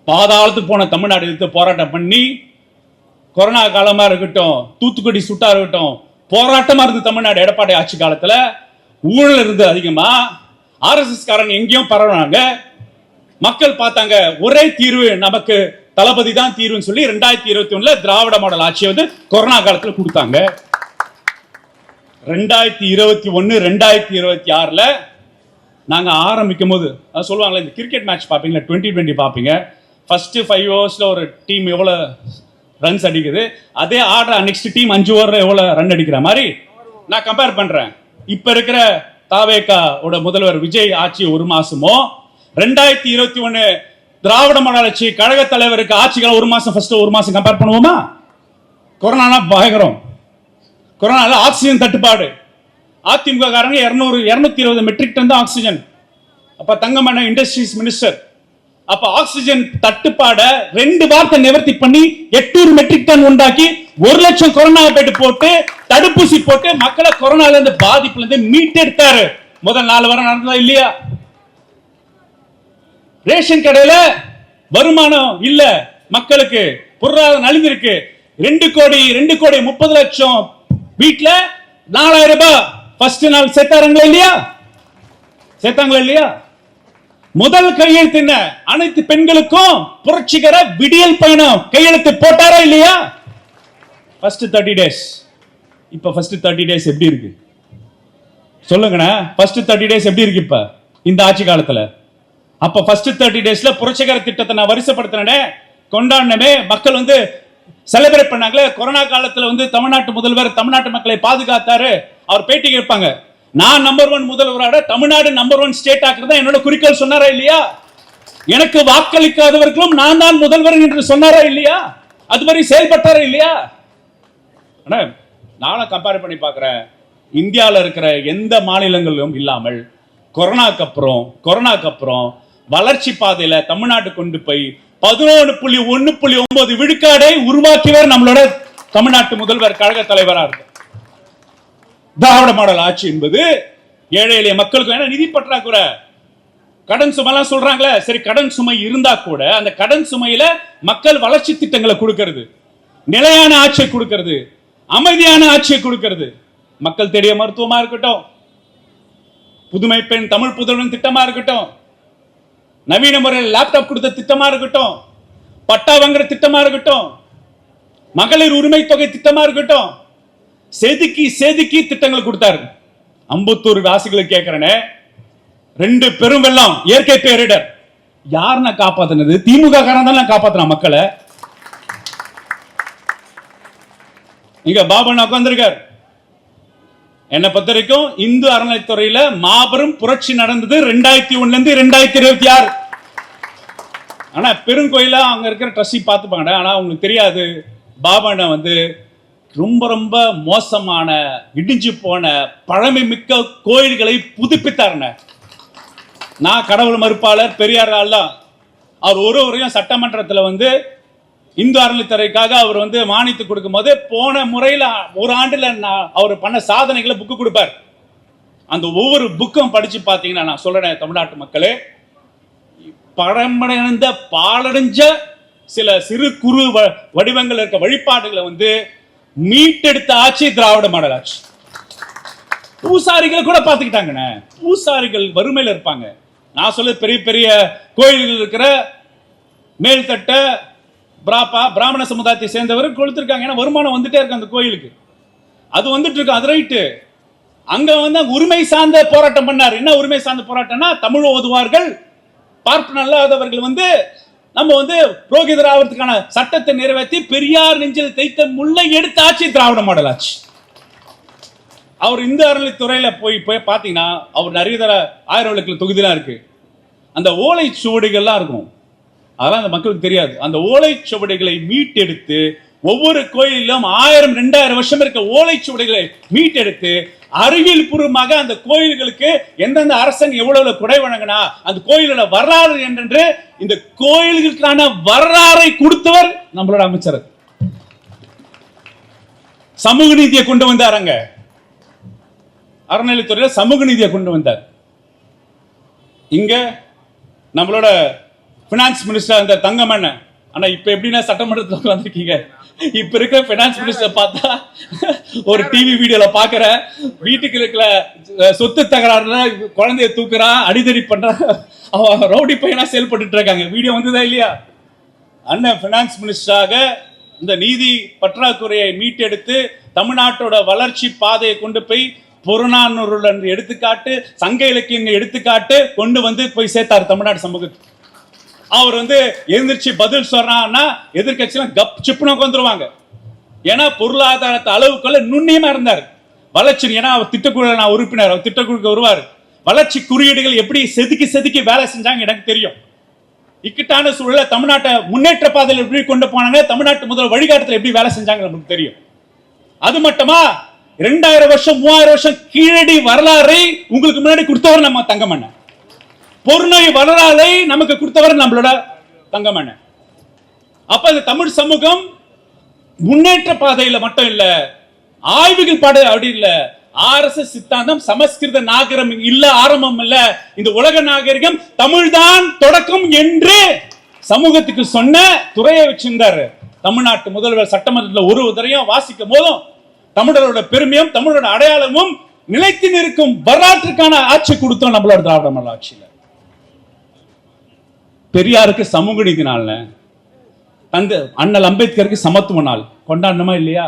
பாதாளத்துக்கு போன தமிழ்நாடு எடுத்து போராட்டம் பண்ணி, கொரோனா காலமா இருக்கட்டும், தூத்துக்குடி சுட்டா இருக்கட்டும், போராட்டமா இருந்து தமிழ்நாடு எடப்பாடி ஆட்சி காலத்துல ஊழல் இருந்து அதிகமா ஆர்எஸ்எஸ் காரன் எங்கேயும் பரவாங்க. மக்கள் பார்த்தாங்க ஒரே தீர்வு நமக்கு தளபதி தான் தீர்வுன்னு சொல்லி 2021 திராவிட மாடல் ஆட்சியை வந்து கொரோனா காலத்துல கொடுத்தாங்க. 2021 2026 நாங்க ஆரம்பிக்கும் போது சொல்லுவாங்களே, இந்த கிரிக்கெட் மேட்ச் பாப்பீங்களா, 2020 பாப்பீங்க. ஃபர்ஸ்ட் 5 ஓவர்ஸ்ல ஒரு டீம் எவ்வளவு ரன்ஸ் அடிக்குது, அதே ஆடுற நெக்ஸ்ட் டீம் 5 ஓவர்ல எவ்வளவு ரன் அடிக்கிற மாதிரி நான் கம்பேர் பண்றேன். இப்ப இருக்கிற தாவேகாவோட முதல்வர் விஜய் ஆட்சி 1 மாசமோ, 2021 திராவிட மாடல் ஆட்சி கழக தலைவருக்கு ஆட்சிகள் 1 மாசம், ஃபர்ஸ்ட் 1 மாசம் கம்பேர் பண்ணுவோமா? கொரோனா பயங்கரம். கொரோனால ஆக்சிஜன் தட்டுப்பாடு. அதிமுக காரங்க 220 மெட்ரிக் டன் தான் ஆக்சிஜன். அப்ப தங்கமணி இண்டஸ்ட்ரீஸ் மினிஸ்டர். அப்ப ஆக்சிஜன் தட்டுப்பாட 2 வாரத்தை நிவர்த்தி பண்ணி 800 மெட்ரிக் டன் உண்டாக்கி 1 லட்சம் கொரோனா பெட் போட்டு தடுப்பூசி போட்டு மக்களை கொரோனால இருந்து பாதிப்புல இருந்து மீட்டெடுத்தாரு. முதல் 4 வாரம் நடந்ததா இல்லையா? ரேஷன் கடையில வருமானம் இல்ல, மக்களுக்கு பொருளாதாரம் நலிந்திருக்கு. 2 கோடி 30 லட்சம் வீட்டுல 4000 ரூபாய் ஃபர்ஸ்ட் நாள் சேர்த்தாங்களா இல்லையா? முதல் கையெழுத்து என்ன? அனைத்து பெண்களுக்கும் புரட்சிகர விடியல் பயணம் கையெழுத்து போட்டாரா இல்லையா? First 30 days. இப்ப ஃபர்ஸ்ட் 30 டேஸ் எப்படி இருக்கு சொல்லுங்கண்ணா? ஃபர்ஸ்ட் 30 டேஸ் எப்படி இருக்கு இப்ப இந்த ஆட்சி காலத்துல? அப்ப ஃபர்ஸ்ட் 30 டேஸ்ல புரட்சிகர திட்டத்தை நான் வரிசைப்படுத்தினே, கொண்டாடினமே, மக்கள் வந்து செலிப்ரேட் பண்ணாங்களே. கொரோனா காலத்துல வந்து தமிழ்நாட்டு முதல்வர் தமிழ்நாட்டு மக்களை பாதுகாத்தாரு. அவர் பேட்டி கேட்பாங்க, நான் நம்பர் 1 முதல்வரோட தமிழ்நாடு நம்பர் 1 ஸ்டேட் ஆக்குறதா என்னோட குறிக்கோள் சொன்னாரா இல்லையா? எனக்கு வாக்களிக்காதவர்களும் நான் தான் முதல்வர் என்று சொன்னாரா இல்லையா? அது மாதிரி செயல்பட்டாரா இல்லையா? நானும் கம்பேர் பண்ணி பார்க்கிறேன். இந்தியாவில் இருக்கிற எந்த மாநிலங்களிலும் இல்லாமல் கொரோனாக்கு அப்புறம் வளர்ச்சி பாதையில தமிழ்நாடு கொண்டு போய் 11.1.9 விழுக்காடை உருவாக்கியவர் நம்மளோட தமிழ்நாட்டு முதல்வர், கழக தலைவரா இருக்கு. திராவிட மாடல் ஆட்சி என்பது ஏழை எளிய மக்களுக்கு வேணா நிதி பற்றாக்குறை, கடன் சுமைலாம் சொல்றாங்களே, சரி கடன் சுமை இருந்தா கூட அந்த கடன் சுமையில மக்கள் வளர்ச்சி திட்டங்களை கொடுக்கிறது, நிலையான ஆட்சியை கொடுக்கிறது, அமைதியான ஆட்சியை கொடுக்கிறது. மக்கள் தேடிய மருத்துவமா இருக்கட்டும், புதுமை பெண் தமிழ் புதல்வன் திட்டமா இருக்கட்டும், நவீன முறையில் லேப்டாப் கொடுத்த திட்டமா இருக்கட்டும், பட்டா வாங்குற திட்டமா இருக்கட்டும், மகளிர் உரிமை தொகை திட்டமா இருக்கட்டும், செதுக்கி திட்டங்கள் கொடுத்தாரு. அம்பத்தூர் வாசிகளுக்கு கேட்கிறேனே, 2 பெரும் வெள்ளம், இயற்கை பேரிடர், யாருன்னா காப்பாத்தினது? திமுக காரன் தான் காப்பாத்தினா மக்களை. இங்க பாபன் உட்கார்ந்திருக்கார். என்னை பொறுத்த வரைக்கும் இந்து அறநிலைத்துறையில மாபெரும் புரட்சி நடந்தது 2001 இருந்து 2026. ஆனா பெருங்கோயிலா அங்க இருக்கிற ட்ரஸ்டி பார்த்துப்பாங்க. ஆனா உங்களுக்கு தெரியாது, பாபனை வந்து ரொம்ப ரொம்ப மோசமான இடிஞ்சு போன பழமை மிக்க கோயில்களை புதுப்பித்தாருங்க. நான் கடவுள் மறுப்பாளர், பெரியார் தான். அவர் ஒருவரையும் சட்டமன்றத்தில் வந்து இந்து அறநிலைத்துறைக்காக அவர் வந்து மானியத்து கொடுக்கும் போது போன முறையில் ஒரு ஆண்டுல அவர் பண்ண சாதனைகளை புக்கு கொடுப்பார். அந்த ஒவ்வொரு புக்கும் படிச்சு பார்த்தீங்கன்னா, நான் சொல்றேன் தமிழ்நாட்டு மக்களே, பழமடைந்த பாலடைஞ்ச சில சிறு குறு வடிவங்கள் இருக்க வழிபாடுகளை வந்து மீட்டெடுத்த ஆட்சி திராவிட மாடல் ஆட்சி. பூசாரிகளை கூட பார்த்துக்கிட்டாங்கண்ணே. பூசாரிகள் வறுமையில் இருப்பாங்க. நான் சொல்ல பெரிய பெரிய கோயில்கள் இருக்கிற மேல்தட்ட பிராமண சமுதாயத்தை சேர்ந்தவர் கொடுத்திருக்காங்க. ஏன்னா வருமானம் வந்துட்டே இருக்கு அந்த கோயிலுக்கு, அது வந்துட்டு இருக்கு, அது ரைட்டு. அங்க வந்து உரிமை சார்ந்த போராட்டம் பண்ணார். என்ன உரிமை சார்ந்த போராட்டம்னா, தமிழ் ஓதுவார்கள் பார்ப்பன அல்லாதவர்கள் வந்து நம்ம வந்து புரோகிதர் ஆகிறதுக்கான சட்டத்தை நிறைவேற்றி பெரியார் நெஞ்சில் தைத்த முல்லை எடுத்த ஆட்சி திராவிட மாடல் ஆட்சி. அவர் இந்து அறநிலைத்துறையில போய் பார்த்தீங்கன்னா, அவர் நிறைய தர 1000 விளக்கு தொகுதியெல்லாம் இருக்கு. அந்த ஓலை சுவடிகள்லாம் இருக்கும், அதெல்லாம் அந்த மக்களுக்கு தெரியாது. அந்த ஓலை சுவடிகளை மீட்டெடுத்து ஒவ்வொரு கோயிலும் 1000-2000 வருஷம் இருக்க ஓலைச்சுவடிகளை மீட்டெடுத்து அறிவியல் பூர்வமாக அந்த கோயில்களுக்கு எந்தெந்த அரசங்க எவ்வளவு கொடை வழங்கினா அந்த கோயிலோட வரலாறு என்று இந்த கோயில்களுக்கான வரலாறை கொடுத்தவர் நம்மளோட அமைச்சர். சமூக நீதியை கொண்டு வந்தாருங்க. அறநிலைத்துறையில சமூக நீதியை கொண்டு வந்தார். இங்க நம்மளோட பினான்ஸ் மினிஸ்டர் அந்த தங்கமண்ணன். ஆனா இப்ப எப்படின்னா சட்டமன்றத்தில் உட்கார்ந்துருக்கீங்க. இப்ப இருக்க பினான்ஸ் மினிஸ்டர் பார்த்தா ஒரு டிவி வீடியோல பாக்குற, வீட்டுக்கு இருக்கிற சொத்து தகராறுல குழந்தைய தூக்குறான், அடிதடி பண்றான், அவன் ரவுடி பையனா செயல்பட்டு இருக்காங்க. வீடியோ வந்ததா இல்லையா? அண்ணன் பினான்ஸ் மினிஸ்டராக இந்த நீதி பற்றாக்குறையை மீட்டெடுத்து தமிழ்நாட்டோட வளர்ச்சி பாதையை கொண்டு போய் புறநானூறு எடுத்துக்காட்டு, சங்க இலக்கியங்கள் எடுத்துக்காட்டு கொண்டு வந்து போய் சேர்த்தார் தமிழ்நாடு சமூகத்துக்கு. அவர் வந்து எந்திரிச்சு பதில் சொல்றான்னா எதிர்கட்சியெல்லாம் கப் சிப்புன உட்காந்துருவாங்க. ஏன்னா பொருளாதாரத்தை அளவுக்குள்ள நுண்ணியமா இருந்தார். வளர்ச்சி, ஏன்னா அவர் திட்டக்குழு நான் உறுப்பினர், அவர் திட்டக்குழுக்கு வருவார். வளர்ச்சி குறியீடுகள் எப்படி செதுக்கி வேலை செஞ்சாங்க எனக்கு தெரியும். இக்கட்டான சூழல தமிழ்நாட்டை முன்னேற்ற பாதையில் எப்படி கொண்டு போனாங்க, தமிழ்நாட்டு முதல் வழிகாட்டத்தில் எப்படி வேலை செஞ்சாங்க நமக்கு தெரியும். அது மட்டுமா, 2000 வருஷம் 3000 வருஷம் கீழடி வரலாறை உங்களுக்கு முன்னாடி கொடுத்தவர் நம்ம தங்கமண்ணன். பொருநோய் வரலாறை நமக்கு கொடுத்தவர் நம்மளோட தங்கமண்ணன். அப்ப இந்த தமிழ் சமூகம் முன்னேற்ற பாதையில மட்டும் இல்ல, ஆய்வுகள் பாடு அப்படி இல்ல, RSS சித்தாந்தம் சமஸ்கிருத நாகரம் இல்ல, ஆரம்பம் இல்ல, இந்த உலக நாகரிகம் தமிழ்தான் தொடக்கம் என்று சமூகத்துக்கு சொன்ன துறையை வச்சிருந்தாரு தமிழ்நாட்டு முதல்வர். சட்டமன்றத்தில் ஒரு தரையும் வாசிக்கும் போதும் தமிழரோட பெருமையும் தமிழரோட அடையாளமும் நிலைத்து நிற்கும் வரலாற்றுக்கான ஆட்சி கொடுத்தோம் நம்மளோட திராவிட மாடல் ஆட்சியில. பெரியாருக்கு சமூக நீதி நாள், தந்தை அண்ணல் அம்பேத்கருக்கு சமத்துவ நாள் கொண்டாடணுமா இல்லையா?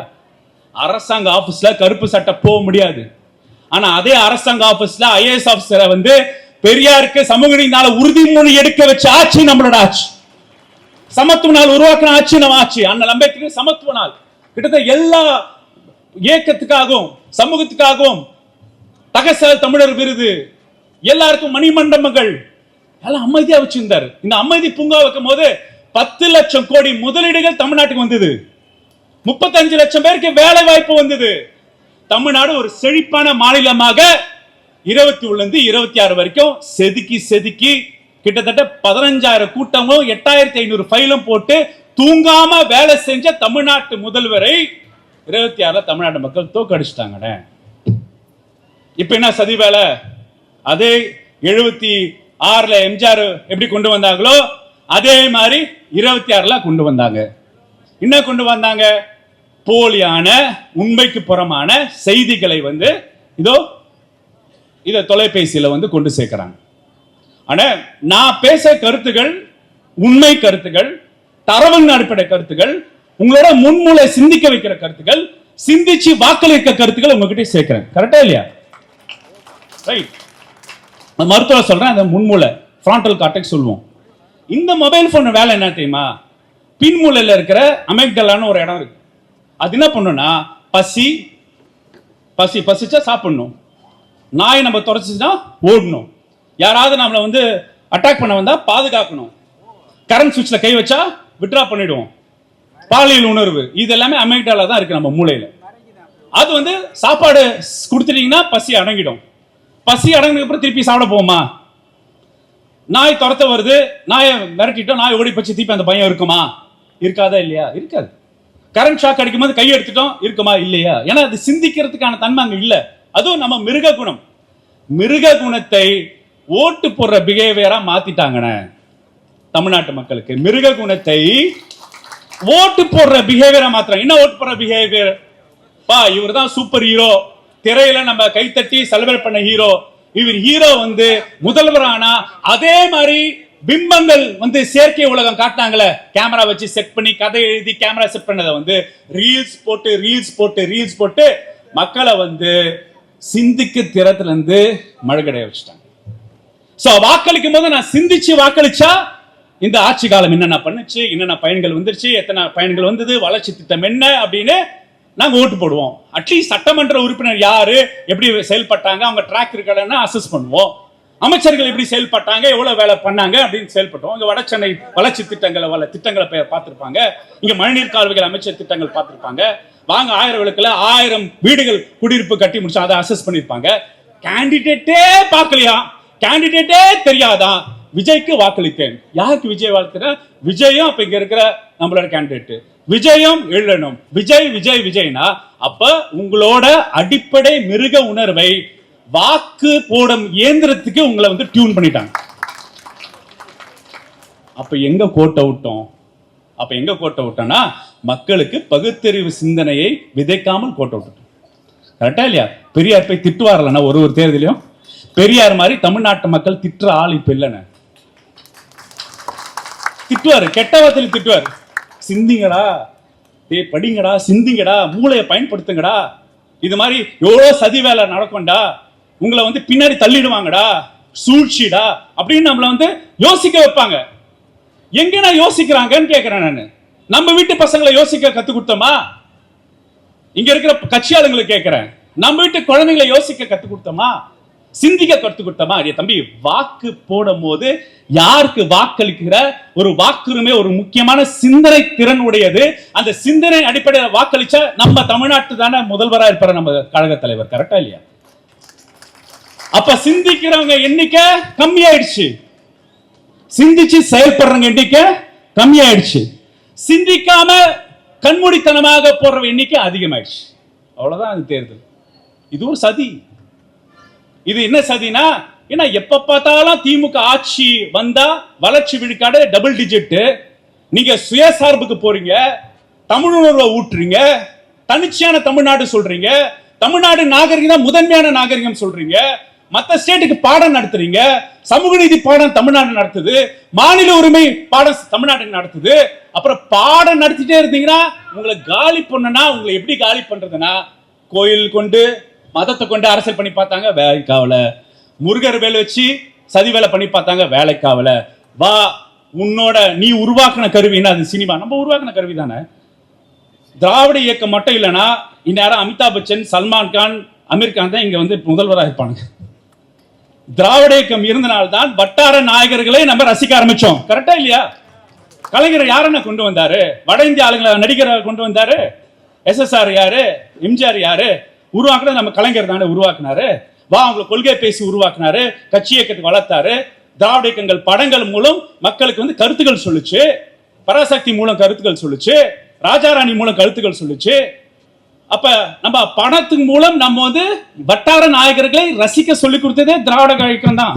அரசாங்க ஆபீஸ்ல கருப்பு சட்டை போக முடியாது. ஆனா அதே அரசாங்க ஆபீஸ்ல IAS ஆபீசரை வந்து பெரியாருக்கு சமூக நீதி நாள் உறுதிமொழி எடுக்க வச்ச ஆட்சி நம்மளோட ஆட்சி. சமத்துவ நாள் உருவாக்கின ஆட்சி நம்ம ஆட்சி. அண்ணல் அம்பேத்கர் சமத்துவ நாள் கிட்டத்தட்ட எல்லா இயக்கத்துக்காகவும் சமூகத்துக்காகவும் தகசல் தமிழர் விருது, எல்லாருக்கும் மணிமண்டபங்கள் எல்லாம் அமைதியா வச்சிருந்தார். இந்த அமைதி பூங்கா வைக்கும் போது 10 லட்சம் கோடி முதலீடுகள் தமிழ்நாட்டுக்கு வந்தது. 35 லட்சம் பேருக்கு வேலை வாய்ப்பு வந்தது. தமிழ்நாடு ஒரு செழிப்பான மாநிலமாக 21 இருந்து 26 வரைக்கும் செதுக்கி கிட்டத்தட்ட 15,000 கூட்டமும் 8,500 ஃபைலும் போட்டு தூங்காம வேலை செஞ்ச தமிழ்நாட்டு முதல்வரை 26 தமிழ்நாட்டு மக்கள் தோக்கடிச்சிட்டாங்க. இப்ப என்ன சதி வேலை? அதே 76 எம்ஜிஆர் எப்படி கொண்டு வந்தாங்களோ அதே மாதிரி 26 கொண்டு வந்தாங்க. என்ன கொண்டு வந்தாங்க? போலியான உண்மைக்கு புறமான செய்திகளை வந்து இத தொலைபேசியில வந்து கொண்டு சேர்க்கிறாங்க. ஆனா நான் பேச கருத்துகள் உண்மை கருத்துகள், தரவின் அடிப்படை கருத்துகள், உங்களோட முன்மூளை சிந்திக்க வைக்கிற கருத்துக்கள், சிந்திச்சு வாக்களிக்க கருத்துக்கள் உங்ககிட்ட சேர்க்கிறேன். கரெக்டா இல்லையா? ரைட். மருத்துவர் சொல்றேன், அந்த முன்மூளை ஃப்ராண்டல் கார்டெக்ஸ் சொல்லுவோம். இந்த மொபைல் போன் வேலை என்ன தெரியுமா? பின்மூளையில் இருக்கிற அமெக்டலான்னு ஒரு இடம் இருக்கு. அது என்ன பண்ணும்னா பசிச்சா சாப்பிடணும், நாய் நம்ம தொடச்சுன்னா ஓடணும், யாராவது நம்மளை வந்து அட்டாக் பண்ண வந்தா பாதுகாக்கணும், கரண்ட் சுவிட்ச்ல கை வச்சா விட்ரா பண்ணிடுவோம், பாலியல் உணர்வு, இது எல்லாமே அமெக்டலா தான் இருக்கு நம்ம மூளையில. அது வந்து சாப்பாடு கொடுத்துட்டீங்கன்னா பசி அடங்கிடும். பசி அடங்கின அப்புறம் திருப்பி சாப்பிட போவோமா? நாய் துரத்த வருது, நாயை மிரட்டிட்டோம், நாய் ஓடி போச்சு, திருப்பி அந்த பயம் இருக்குமா? இருக்காதா இல்லையா? இருக்காது. கரண்ட் ஷாக் அடிக்கும் போது கை எடுத்துட்டோம், இருக்குமா? இல்லையா? ஏன்னா அது சிந்திக்கிறதுக்கான தன்மை அங்க இல்ல. அதுவும் நம்ம மிருக குணம். மிருக குணத்தை ஓட்டு போடுற பிஹேவியரா மாத்திட்டாங்க தமிழ்நாட்டு மக்களுக்கு. மிருக குணத்தை ஓட்டு போடுற பிஹேவியரா மாத்திரம். என்ன ஓட்டு போடுற பிஹேவியர்? இவர் தான் சூப்பர் ஹீரோ, திரையில நம்ம கைத்தட்டி செலிப்ரேட் பண்ண ஹீரோ. இவர் ஹீரோ வந்து முதல்வரானா அதே மாதிரி பிம்பங்கள் வந்து செயற்கை உலகம் காட்டினாங்களே, கேமரா வச்சு செட் பண்ணி கதை எழுதி கேமரா செட் பண்ணதை வந்து ரீல்ஸ் போட்டு மக்களை வந்து சிந்திக்க திறத்துல இருந்து மழகடைய வச்சுட்டாங்க. சோ வாக்களிக்கும் போது நான் சிந்திச்சு வாக்களிச்சா இந்த ஆட்சி காலம் என்னென்ன பண்ணுச்சு, என்னென்ன பயன்கள் வந்துருச்சு, எத்தனை பயன்கள் வந்தது, வளர்ச்சி திட்டம் என்ன அப்படின்னு நாங்க ஓட்டு போடுவோம். அட்லீஸ்ட் சட்டமன்ற உறுப்பினர் யாரு, எப்படி செயல்பட்டாங்க, அவங்க ட்ராக் இருக்கான்னு அசஸ் பண்ணுவோம். அமைச்சர்கள் எப்படி செயல்பட்டாங்க, எவ்வளவு வேலை பண்ணாங்க அப்படின்னு செயல்பட்டோம். இங்க வட சென்னை வளர்ச்சி திட்டங்களை பார்த்திருப்பாங்க. இங்க மழைநீர் கால்வாய்கள் அமைச்சர் திட்டங்கள் பார்த்திருப்பாங்க. வாங்க 1000 விளக்குல 1000 வீடுகள் குடியிருப்பு கட்டி முடிச்சு அதை அசஸ் பண்ணிருப்பாங்க. கேண்டிடேட்டே பார்க்கலையா, கேண்டிடேட்டே தெரியாதான். விஜய்க்கு வாக்களித்தேன். யாருக்கு விஜய் வாழ்த்துற? விஜயும் அப்ப இங்க இருக்கிற நம்மளோட கேண்டிடேட் விஜயம் எழுதணும். விஜய்னா அப்ப உங்களோட அடிப்படை மிருக உணர்வை வாக்கு போடும் இயந்திரத்துக்கு உங்களை வந்து டியூன் பண்ணிட்டாங்க. அப்ப எங்க கோட்டை விட்டோம்னா மக்களுக்கு பகுத்தறிவு சிந்தனையை விதைக்காமல் கோட்டை விட்டுட்டோம். கரெக்டா இல்லையா? பெரியார் போய் திட்டுவார்லன்னா ஒரு தேர்தலையும் பெரியார் மாதிரி தமிழ்நாட்டு மக்கள் திட்டுற ஆள் இப்ப இல்லைன்னு திட்டுவாரு, கெட்ட வார்த்தையில திட்டுவாரு. சிந்திங்கடா, படிங்கடா, சிந்திங்கடா, மூளையை பயன்படுத்துங்கடா, இது மாதிரி எவ்வளவு சதி வேலை நடக்கும்டா, உங்களை வந்து பின்னாடி தள்ளிடுவாங்கடா, சூழ்ச்சிடா அப்படின்னு நம்மள வந்து யோசிக்க வைப்பாங்க. எங்க நான் யோசிக்கிறாங்கன்னு கேட்கிறேன் நானு. நம்ம வீட்டு பசங்களை யோசிக்க கத்து கொடுத்தோமா? இங்க இருக்கிற கட்சியாளங்களுக்கு கேட்கிறேன், நம்ம வீட்டு குழந்தைங்களை யோசிக்க கத்து கொடுத்தோமா? சிந்திக்க கத்து கொடுத்தோமா? தம்பி, வாக்கு போடும் போது யாருக்கு வாக்களிக்கிற ஒரு வாக்குரிமை ஒரு முக்கியமான சிந்தனை திறன் உடையது. அந்த சிந்தனை அடிப்படையில் வாக்களிச்சா நம்ம தமிழ்நாட்டு தானே முதல்வராக இருப்பாரு நம்ம கழக தலைவர். கரெக்டா இல்லையா? அப்ப சிந்திக்கிறவங்க எண்ணிக்கை கம்மியாயிடுச்சு, சிந்திச்சு செயல்படுறவங்க எண்ணிக்கை கம்மியாயிடுச்சு, சிந்திக்காம கண்மூடித்தனமாக போடுற எண்ணிக்கை அதிகமாயிடுச்சு. அவ்வளவுதான் அது தேர்தல். இது ஒரு சதி. இது என்ன சதினா, ஏன்னா எப்ப பார்த்தாலும் திமுக ஆட்சி வந்தா வளர்ச்சி விழுக்காடு டபுள் டிஜிட், நீங்க சுயசார்புக்கு போறீங்க, தமிழ் உணர்வை ஊட்டுறீங்க, தனிச்சையான தமிழ்நாடு சொல்றீங்க, தமிழ்நாடு நாகரிகம் முதன்மையான நாகரிகம் சொல்றீங்க, மத்த ஸ்டேட்டுக்கு பாடம் நடத்துறீங்க, சமூக நீதி பாடம் தமிழ்நாடு நடத்துது, மாநில உரிமை பாடம் தமிழ்நாடு நடத்துது. அப்புறம் பாடம் நடத்திட்டே இருந்தீங்கன்னா உங்களை காலி பண்ணனா, உங்களை எப்படி காலி பண்றதுன்னா, கோயில் கொண்டு மதத்தை கொண்டு அரசியல் பண்ணி பார்த்தாங்க, வேலைக்காவல. முருகர் வேலை வச்சு சதி வேலை பண்ணி பார்த்தாங்க, வேலைக்காவல. வா நீ உருவாக்கின கருவின்னா அது சினிமா. நம்ம உருவாக்கின கருவி தானே. திராவிட இயக்கம் மட்டும் இல்லைன்னா இந்நேரம் அமிதாப் பச்சன், சல்மான் கான், அமீர் கான் தான் இங்க வந்து முதல்வராக இருப்பாங்க. திராவிட இயக்கம் இருந்தனால்தான் வட்டார நாயகர்களை நம்ம ரசிக்க ஆரம்பிச்சோம். கரெக்டா இல்லையா? கலைஞர் யாருன்னு கொண்டு வந்தாரு? வட இந்திய ஆளுங்களை நடிகரை கொண்டு வந்தாரு. SSR யாரு? எம்ஜிஆர் யாரு? உருவாக்குனது நம்ம கலைஞர் தானே உருவாக்குனாரு. அவங்களை கொள்கை பேசி உருவாக்குனாரு, கட்சி இயக்கத்துக்கு வளர்த்தாரு. திராவிட இயக்கங்கள் படங்கள் மூலம் மக்களுக்கு வந்து கருத்துக்கள் சொல்லுச்சு, பராசக்தி மூலம் கருத்துக்கள் சொல்லுச்சு, ராஜாராணி மூலம் கருத்துக்கள் சொல்லுச்சு. அப்ப நம்ம படத்தின் மூலம் நம்ம வந்து வட்டார நாயகர்களை ரசிக்க சொல்லி கொடுத்ததே திராவிட இயக்கம் தான்.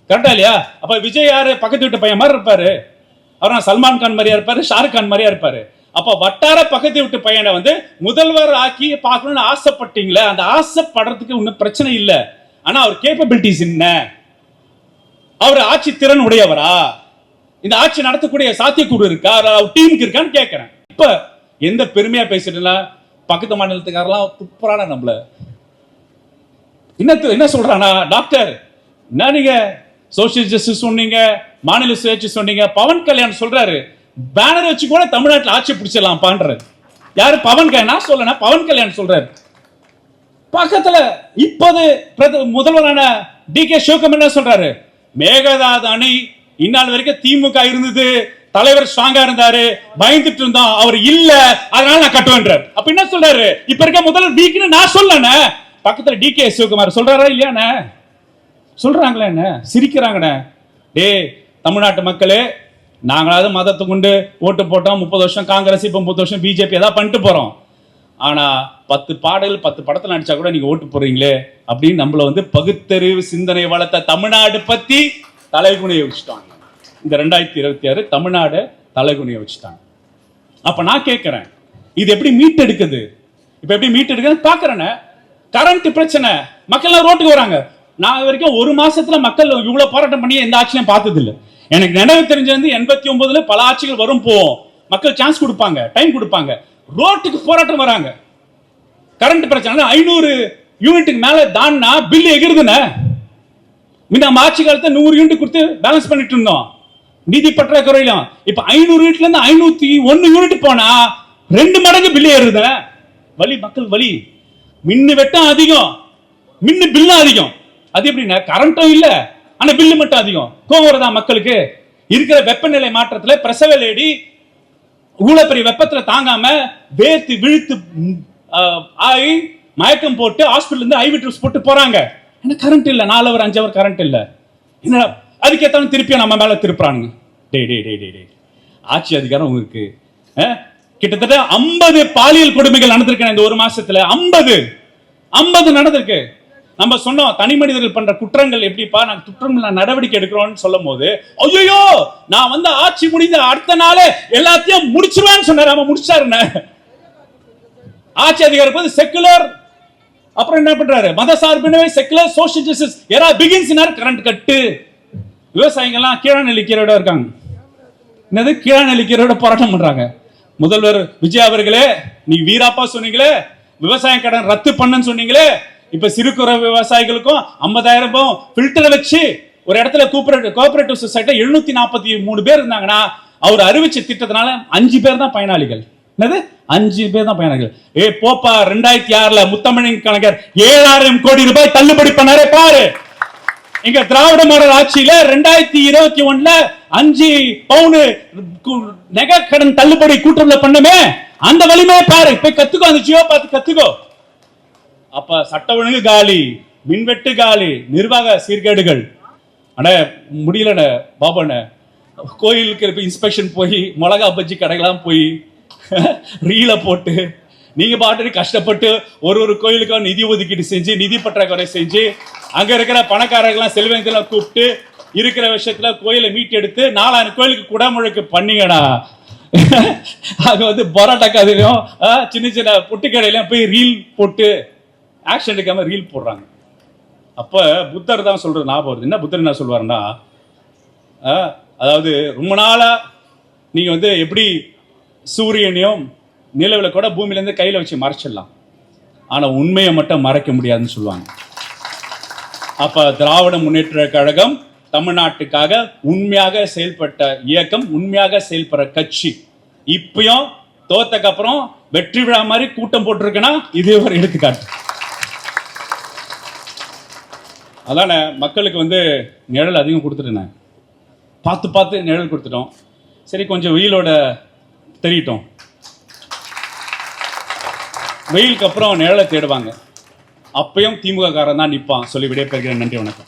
கரெக்டா இல்லையா? அப்ப விஜய் யாரு? பக்கத்து வீட்டு பையன் மாதிரி இருப்பாரு. அவர் சல்மான் கான் மாதிரியா இருப்பாரு, ஷாருக் கான் மாதிரியா இருப்பாரு. அப்ப வட்டார பக்கத்து வீட்டு பையனை வந்து முதல்வர் ஆக்கி பார்க்கணும்னு ஆசைப்பட்டீங்களே, அந்த ஆசைப்படுறதுக்கு ஒன்னும் பிரச்சனை இல்லை. ஆனா அவர் கேப்பபிலிட்டிஸ் என்ன? அவர் ஆட்சி திறன் உடையவரா? இந்த ஆட்சி நடத்தக்கூடிய சாத்தியக்கூறு இருக்கா? அவர் டீமுக்கு இருக்கான்னு கேட்கிறேன். இப்ப எந்த பெருமையா பேசிட்டு பக்கத்து மாநிலத்துக்காரெல்லாம் துப்புறான நம்மள என்ன சொல்றானா, டாக்டர் என்ன நீங்க சோசியல் ஜஸ்டிஸ் சொன்னீங்க, மாநில சுயாட்சி சொன்னீங்க. பவன் கல்யாண் சொல்றாரு பேனர் வச்சு கூட தமிழ்நாட்டில் ஆட்சி பிடிச்சிடலாம் பண்றாரு. யாரு? பவன் கல்யாண். நான் சொல்லனா, பவன் கல்யாண் சொல்றாரு. பக்கத்துல இப்போது முதல்வரான DK சிவகுமார் என்ன சொல்றாரு? மேகதாது அணை இந்நாள் வரைக்கும் திமுக இருந்தது, தலைவர் ஸ்ட்ராங்கா இருந்தாரு, பயந்துட்டு இருந்தோம், அவர் இல்ல, அதனால நான் கட்டுவேன்றார். அப்ப என்ன சொல்றாரு? இப்ப இருக்க முதல்வர் வீக்னு நான் சொல்லனே, பக்கத்துல DK சிவகுமார் சொல்றாரா இல்லையானே? சொல்றாங்களே, என்ன சிரிக்கிறாங்கண்ணே. டேய் தமிழ்நாட்டு மக்களே, நாங்களாவது மதத்தை கொண்டு ஓட்டு போட்டோம் 30 வருஷம் காங்கிரஸ், இப்ப 30 வருஷம் பிஜேபி ஏதாவது பண்ணிட்டு போறோம். ஆனா 10 பாடல் 10 படத்துல நடிச்சா கூட நீங்க ஓட்டு போறீங்களே அப்படின்னு நம்மள வந்து பகுத்தறிவு சிந்தனை வளர்த்த தமிழ்நாடு பத்தி தலைகுனிய வச்சுட்டாங்க. இந்த 2026 தமிழ்நாடு தலைகுனிய வச்சுட்டாங்க. அப்ப நான் கேட்கிறேன், இது எப்படி மீட்டெடுக்குது? இப்ப எப்படி மீட்டெடுக்குது பாக்குறேன். கரண்ட் பிரச்சனை, மக்கள் ரோட்டுக்கு வராங்க. நான் வரைக்கும் ஒரு மாசத்துல மக்கள் இவ்வளவு போராட்டம் பண்ணி எந்த ஆட்சியும் பார்த்தது இல்லை. எனக்கு நினைவு தெரிஞ்சு 89ல பல ஆட்சிகள் வரும் போவோம், மக்கள் சான்ஸ் கொடுப்பாங்க, டைம் கொடுப்பாங்க, ரோட்டுக்கு போராட்டம் வராங்க. கரண்ட் பிரச்சனை 500 யூனிட்டுக்கு மேல தான்னா பில் எகிருதுன்னு. நம்ம ஆட்சி காலத்தை 100 யூனிட் கொடுத்து பேலன்ஸ் பண்ணிட்டு இருந்தோம் நிதி பற்றாக்குறையிலும். இப்ப 500 யூனிட்ல இருந்து 501 யூனிட் போனா 2 மடங்கு பில் ஏறுது. வலி, மக்கள் வலி. மின்னு வெட்டம் அதிகம், மின்னு பில்லும் அதிகம். அது எப்படின்னா கரண்ட்டும் இல்ல, ஆனா பில்லு மட்டும் அதிகம். கோவம் வருதா மக்களுக்கு? இருக்கிற வெப்பநிலை மாற்றத்துல பிரசவ லேடி இவ்வளவு பெரிய வெப்பத்துல தாங்காம வேர்த்து விழுத்து ஆகி மயக்கம் போட்டு ஹாஸ்பிட்டல் இருந்து ஐவி ட்ரிப்ஸ் போட்டு போறாங்க. ஏன்னா கரண்ட் இல்ல, 4 ஹவர் 5 ஹவர் கரண்ட் இல்ல. என்ன அதுக்கேத்தாலும் திருப்பியும் நம்ம மேல திருப்புறானுங்க. டே டே டே டே ஆட்சி அதிகாரம் உங்களுக்கு கிட்டத்தட்ட 50 பாலியல் கொடுமைகள் நடந்திருக்கு இந்த ஒரு மாசத்துல. 50 நடந்திருக்கு. நம்ம சொன்னோம் தனி மனிதர்கள் பண்ற குற்றங்கள் எப்படிப்பா, நாங்க குற்றங்கள் நடவடிக்கை எடுக்கிறோம்னு சொல்லும் போது, ஐயோ நான் வந்து ஆட்சி முடிந்த அடுத்த நாளே எல்லாத்தையும் முடிச்சிருவேன்னு சொன்னாரு. அவன் முடிச்சாருன்னு. ஆட்சி அதிகாரம் செக்குலர், அப்புறம் என்ன பண்றாரு? மத சார்பினவை, secular, social justice era begins. Current cut. விவசாயிகள்லாம் கீழாநெல்லிக்கீரோட இருக்காங்க. என்னது கீழாநெல்லிக்கீரோட போராட்டம் பண்றாங்க. முதல்வர் விஜய் அவர்களே, நீ வீராப்பா சொன்னீங்களே, விவசாய கடன் ரத்து பண்ணுன்னு சொன்னீங்களே, இப்ப சிறு குறு விவசாயிகளுக்கும் 50,000 ஃபில்டர் வச்சு ஒரு இடத்துல கோஆபரேட்டிவ் சொசைட்டி 743 பேர் இருந்தாங்கன்னா அவர் அறிவிச்ச திட்டத்தினால 5 பேர் தான் பயனாளிகள். என்னது 5 பேர் தான் பயனாளிகள். போப்பா 2006ல முத்தமிழின் கலைஞர் 7,000 கோடி ரூபாய் தள்ளுபடி பண்ணாரே பாரு. இங்க திராவிட மாடல் ஆட்சியில 2021ல 5 பவுன் நகை கடன் தள்ளுபடி கூட்டுறவுல பண்ணமே, அந்த வலிமையை பாரு. இப்ப கத்துக்கோ, அந்த ஜியோ பார்த்து கத்துக்கோ. அப்ப சட்ட ஒழுங்கு காலி, மின்வெட்டு காலி, நிர்வாக சீர்கேடுகள். அட முடியல பாபண்ண, கோயிலுக்கு இன்ஸ்பெக்ஷன் போய் மிளகா பஜ்ஜி கடைகளாம் போய் ரீல போட்டு நீங்க பாட்டு கஷ்டப்பட்டு ஒரு கோயிலுக்கும் நிதி ஒதுக்கீடு செஞ்சு, நிதி பற்றாக்குறை செஞ்சு, அங்க இருக்கிற பணக்காரர்கள்லாம் செல்வந்தெல்லாம் கூப்பிட்டு இருக்கிற விஷயத்துல கோயிலை மீட்டெடுத்து 4000 கோயிலுக்கு குடமுழுக்கு பண்ணீங்கடா. அங்க வந்து பரோட்டா கதையிலும் சின்ன சின்ன பொட்டுக்கடையிலும் போய் ரீல் போட்டு ஆக்ஷன் எடுக்காம ரீல் போடுறாங்க. அப்ப புத்தர் தான் சொல்றது ஞாபகம் வருது. என்ன புத்தர் என்ன சொல்வாருன்னா, அதாவது ரொம்ப நாளா நீங்க வந்து எப்படி சூரியனையும் நிலவுல கூட பூமியில இருந்து கையில வச்சு மறைச்சிடலாம், ஆனா உண்மையை மட்டும் மறைக்க முடியாதுன்னு சொல்லுவாங்க. அப்ப திராவிட முன்னேற்ற கழகம் தமிழ்நாட்டுக்காக உண்மையாக செயல்பட்ட இயக்கம், உண்மையாக செயல்படுற கட்சி. இப்பயும் தோத்தக்கு அப்புறம் வெற்றி விழா மாதிரி கூட்டம் போட்டிருக்குன்னா இது ஒரு எடுத்துக்காட்டு. அதான மக்களுக்கு வந்து நிழல் அதிகம் கொடுத்துட்டேன், பார்த்து நிழல் கொடுத்துட்டோம். சரி, கொஞ்சம் வெயிலோட தெரியட்டும், வெயிலுக்கு அப்புறம் நிழலை தேடுவாங்க, அப்பயும் திமுக காரன் தான் நிற்பான் சொல்லி விடைபெறுகிறேன். நன்றி, வணக்கம்.